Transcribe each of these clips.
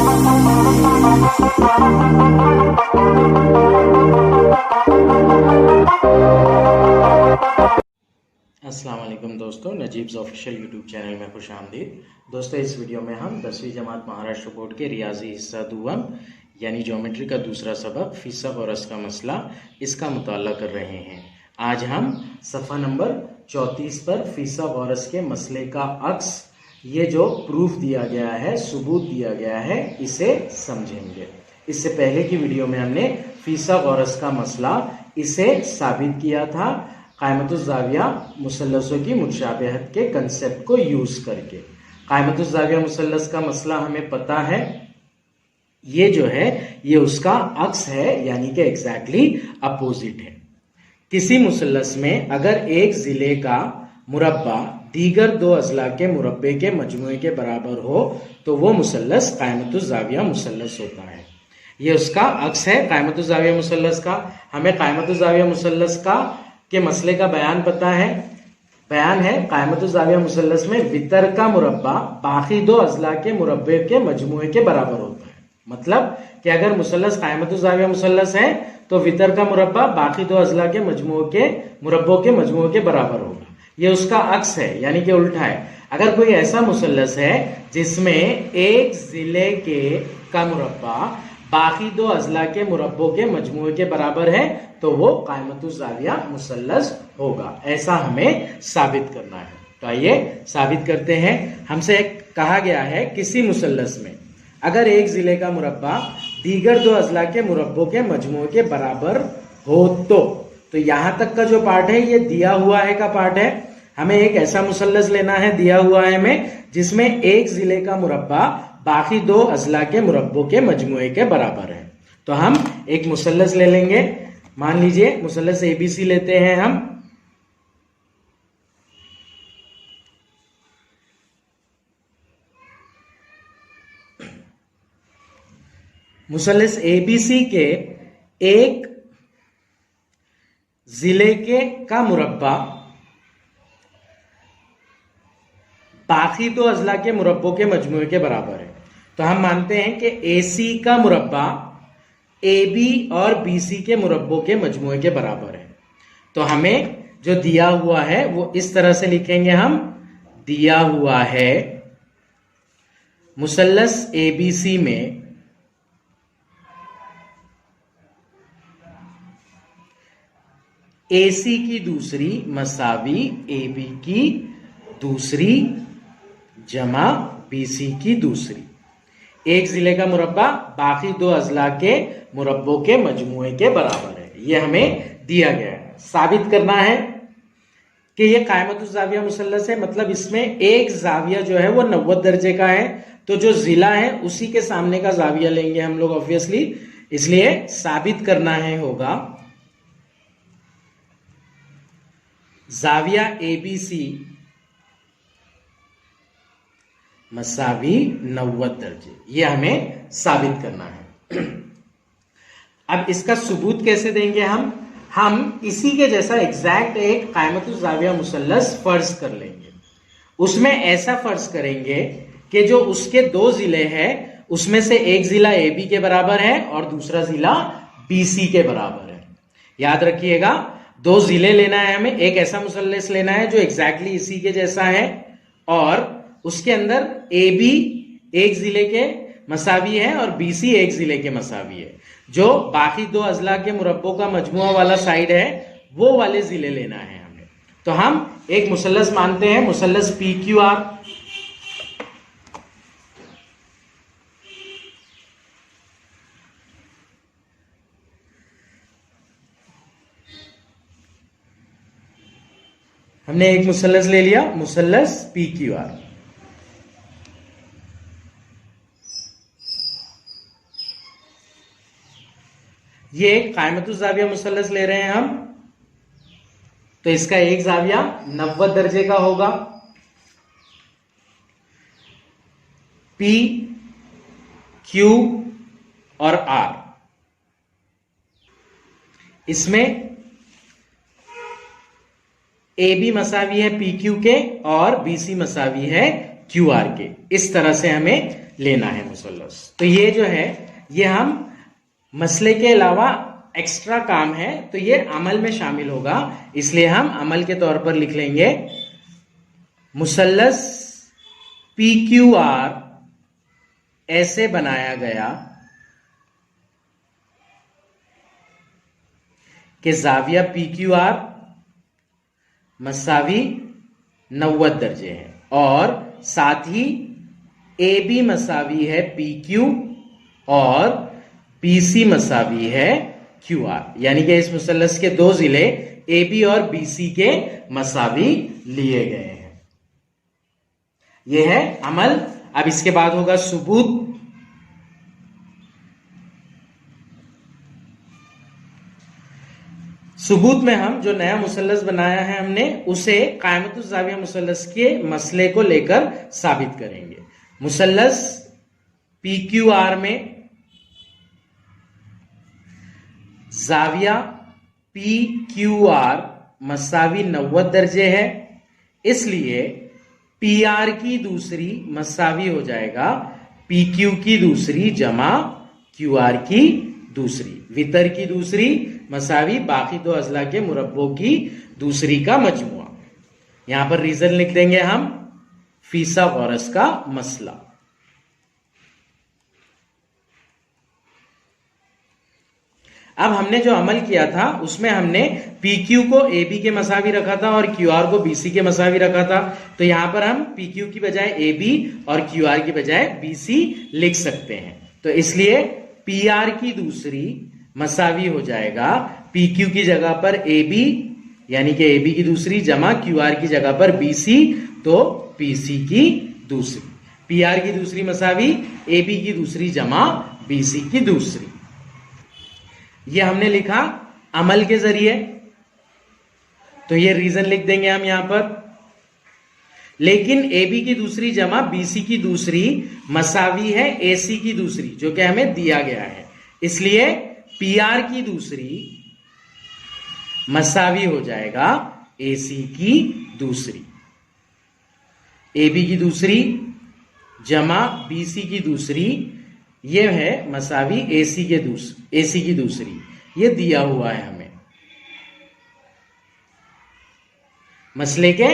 अस्सलाम वालेकुम दोस्तों, नजीब्स ऑफिशियल यूट्यूब चैनल में खुश आमदीद। दोस्तों, इस वीडियो में हम 10वीं जमात महाराष्ट्र बोर्ड के रियाजी हिस्सा दुवम यानी ज्योमेट्री का दूसरा सबक फीसा गौरस का मसला, इसका मुताला कर रहे हैं। आज हम सफ़ा नंबर 34 पर फीसा गौरस के मसले का अक्स, ये जो प्रूफ दिया गया है, सबूत दिया गया है, इसे समझेंगे। इससे पहले की वीडियो में हमने फीसा गौरस का मसला इसे साबित किया था क़ाइमतुज़्ज़ाविया मुसल्लसों की मुतशाबिहत के कंसेप्ट को यूज करके। क़ाइमतुज़्ज़ाविया मुसल्लस का मसला हमें पता है, ये जो है ये उसका अक्स है, यानी कि एग्जैक्टली अपोजिट है। किसी मुसल्लस में अगर एक जिले का मुरब्बा दीगर दो अज़ला के मुरब्बे के मजमूए के बराबर हो तो वो मुसल्लस क़ाइमतुज़्ज़ाविया मुसल्लस होता है। ये उसका अक्स है क़ाइमतुज़्ज़ाविया मुसल्लस का। हमें क़ाइमतुज़्ज़ाविया मुसल्लस का के मसले का बयान पता है। बयान है क़ाइमतुज़्ज़ाविया मुसल्लस में वितर का मुरब्बा बाकी दो अज़ला के मुरब्बे के मजमूए के बराबर होता है। मतलब कि अगर मुसल्लस क़ाइमतुज़्ज़ाविया मुसल्लस है तो वितर का मुरब्बा बाकी दो अज़ला के मुरब्बों के मजमूए के बराबर होगा। ये उसका अक्स है, यानी कि उल्टा है। अगर कोई ऐसा मुसल्लस है जिसमें एक जिले का मुरब्बा बाकी दो अज़ला के मुरब्बों के मजमूए के बराबर है तो वो क़ाइमतुज़्ज़ाविया मुसल्लस होगा। ऐसा हमें साबित करना है। तो आइए साबित करते हैं। हमसे कहा गया है किसी मुसल्लस में अगर एक जिले का मुरब्बा दीगर दो अज़ला के मुरब्बों के मजमूए के बराबर हो तो यहां तक का जो पार्ट है ये दिया हुआ है का पार्ट है। हमें एक ऐसा मुसल्लस लेना है दिया हुआ है हमें जिसमें एक जिले का मुरब्बा बाकी दो अज़ला के मुरब्बों के मजमूए के बराबर है। तो हम एक मुसल्लस ले लेंगे। मान लीजिए मुसल्लस एबीसी लेते हैं हम। मुसल्लस एबीसी के एक जिले का मुरब्बा बाकी दो अज़ला के मुरब्बों के मजमूए के बराबर है। तो हम मानते हैं कि एसी का मुरब्बा एबी और बीसी के मुरब्बों के मजमूए के बराबर है। तो हमें जो दिया हुआ है वो इस तरह से लिखेंगे हम। दिया हुआ है मुसल्लस एबीसी में एसी की दूसरी मसावी एबी की दूसरी जमा बीसी की दूसरी। एक जिले का मुरब्बा बाकी दो अज़ला के मुरब्बों के मजमूए के बराबर है। ये हमें दिया गया है। साबित करना है कि ये क़ाइमतुज़्ज़ाविया मुसल्लस है, मतलब इसमें एक जाविया जो है वो 90 दर्जे का है। तो जो जिला है उसी के सामने का जाविया लेंगे हम लोग ऑब्वियसली। इसलिए साबित करना है होगा जाविया एबीसी मसावी 90 दर्जे। ये हमें साबित करना है। अब इसका सबूत कैसे देंगे हम इसी के जैसा एग्जैक्ट एक क़ाइमतुज़्ज़ाविया मुसल्लस फर्ज कर लेंगे। उसमें ऐसा फर्ज करेंगे कि जो उसके दो जिले हैं उसमें से एक जिला एबी के बराबर है और दूसरा जिला बीसी के बराबर है। याद रखिएगा, दो जिले लेना है हमें, एक ऐसा मुसल्लस लेना है जो एग्जैक्टली इसी के जैसा है और उसके अंदर ए बी एक जिले के मसावी है और बीसी एक जिले के मसावी है। जो बाकी दो अज़ला के मुरब्बों का मजमुआ वाला साइड है वो वाले जिले लेना है हमें। तो हम एक मुसल्लस मानते हैं, मुसल्लस पी क्यू आर। हमने एक मुसल्लस ले लिया, मुसल्लस पी क्यू आर। ये एक क़ाइमतुज़्ज़ाविया मुसल्लस ले रहे हैं हम। तो इसका एक जाविया 90 दर्जे का होगा। पी क्यू और आर, इसमें ए बी मसावी है पी क्यू के और बी सी मसावी है क्यू आर के। इस तरह से हमें लेना है मुसल्लस। तो ये जो है ये हम मसले के अलावा एक्स्ट्रा काम है तो ये अमल में शामिल होगा, इसलिए हम अमल के तौर पर लिख लेंगे मुसल्लस पी क्यू आर ऐसे बनाया गया कि जाविया पी क्यू आर मसावी 90 दर्जे है और साथ ही ए बी मसावी है पी क्यू और बी सी मसावी है क्यू आर, यानी कि इस मुसल्लस के दो जिले ए बी और बी सी के मसावी लिए गए हैं। यह है अमल। अब इसके बाद होगा सुबूत। सुबूत में हम जो नया मुसल्लस बनाया है हमने उसे कायमतुज़ ज़ाविया मुसल्लस के मसले को लेकर साबित करेंगे। मुसल्लस पी क्यू आर में ज़ाविया पी क्यू आर मसावी 90 दर्जे है, इसलिए पी आर की दूसरी मसावी हो जाएगा पी क्यू की दूसरी जमा क्यू आर की दूसरी, वितर की दूसरी मसावी बाकी दो अजला के मुरब्बों की दूसरी का मजमुआ। यहां पर रीजन लिख देंगे हम फीसागोरस का मसला। अब हमने जो अमल किया था उसमें हमने पी क्यू को ए बी के मसावी रखा था और क्यू आर को बी सी के मसावी रखा था, तो यहां पर हम पी क्यू की बजाय ए बी और क्यू आर की बजाय बी सी लिख सकते हैं। तो इसलिए पी आर की दूसरी मसावी हो जाएगा पी क्यू की जगह पर ए बी, यानी कि ए बी की दूसरी जमा क्यू आर की जगह पर बी सी, तो पी सी की दूसरी। पी आर की दूसरी मसावी ए बी की दूसरी जमा बी सी की दूसरी। ये हमने लिखा अमल के जरिए, तो ये रीजन लिख देंगे हम यहां पर। लेकिन ए बी की दूसरी जमा बी सी की दूसरी मसावी है ए सी की दूसरी, जो कि हमें दिया गया है, इसलिए पी आर की दूसरी मसावी हो जाएगा ए सी की दूसरी। ए बी की दूसरी जमा बी सी की दूसरी, यह है मसावी ए सी की दूसरी। ये दिया हुआ है हमें मसले के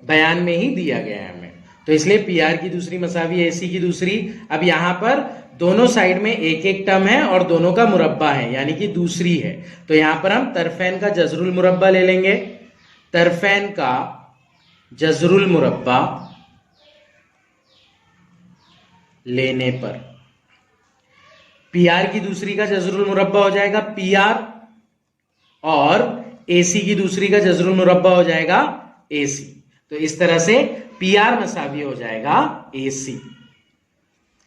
बयान में ही दिया गया है हमें, तो इसलिए पी आर की दूसरी मसावी ए सी की दूसरी। अब यहां पर दोनों साइड में एक एक टर्म है और दोनों का मुरब्बा है, यानी कि दूसरी है, तो यहां पर हम तरफैन का जजरुल मुरब्बा ले लेंगे। तरफैन का जजरुल मुरब्बा लेने पर पी आर की दूसरी का जजरुल मुरब्बा हो जाएगा पी आर और ए सी की दूसरी का जजरुल मुरब्बा हो जाएगा ए सी। तो इस तरह से पी आर मसावी हो जाएगा ए सी।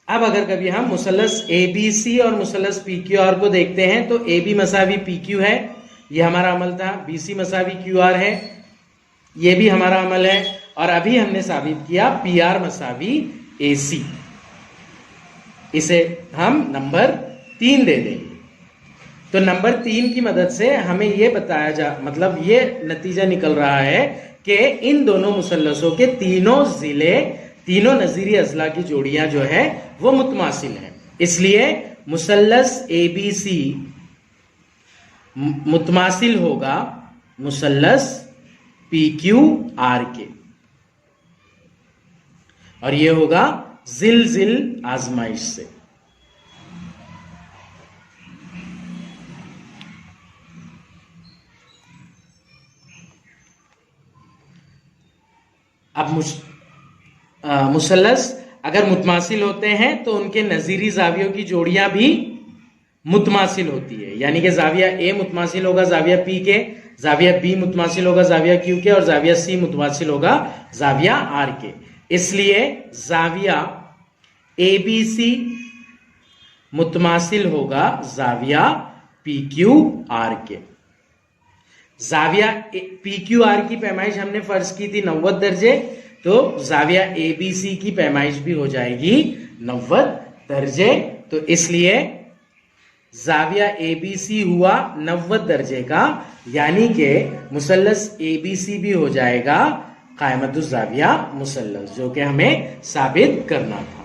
अब अगर कभी हम मुसल्लस ए बी सी और मुसल्लस पी क्यू आर को देखते हैं तो ए बी मसावी पी क्यू है, ये हमारा अमल था। बी सी मसावी क्यू आर है, ये भी हमारा अमल है। और अभी हमने साबित किया पी आर मसावी ए सी, इसे हम नंबर 3 दे देंगे। तो नंबर 3 की मदद से हमें यह बताया मतलब ये नतीजा निकल रहा है कि इन दोनों मुसल्लसों के तीनों जिले, तीनों नजीरी अजला की जोड़ियां जो है वो मुतमासिल हैं, इसलिए मुसल्लस ए बी सी मुतमासिल होगा मुसल्लस पी क्यू आर के, और यह होगा जिल आजमाइश से। अब मुसल्लस अगर मुतमासिल होते हैं तो उनके नजीरी जावियों की जोड़ियां भी मुतमासिल होती है, यानी कि जाविया ए मुतमासिल होगा जाविया पी के, जाविया बी मुतमासिल होगा जाविया क्यू के, और जाविया सी मुतमासिल होगा जाविया आर के। इसलिए जाविया ए बी सी मुतमासिल होगा जाविया पी क्यू आर के। जाविया पी क्यू आर की पैमाइश हमने फर्ज की थी 90 दर्जे, तो जाविया ए बी सी की पैमाइश भी हो जाएगी 90 दर्जे। तो इसलिए जाविया ए बी सी हुआ 90 दर्जे का, यानी कि मुसल्लस ए बी सी भी हो जाएगा कायमतुज़्ज़ाविया मुसल्लस, जो कि हमें साबित करना था।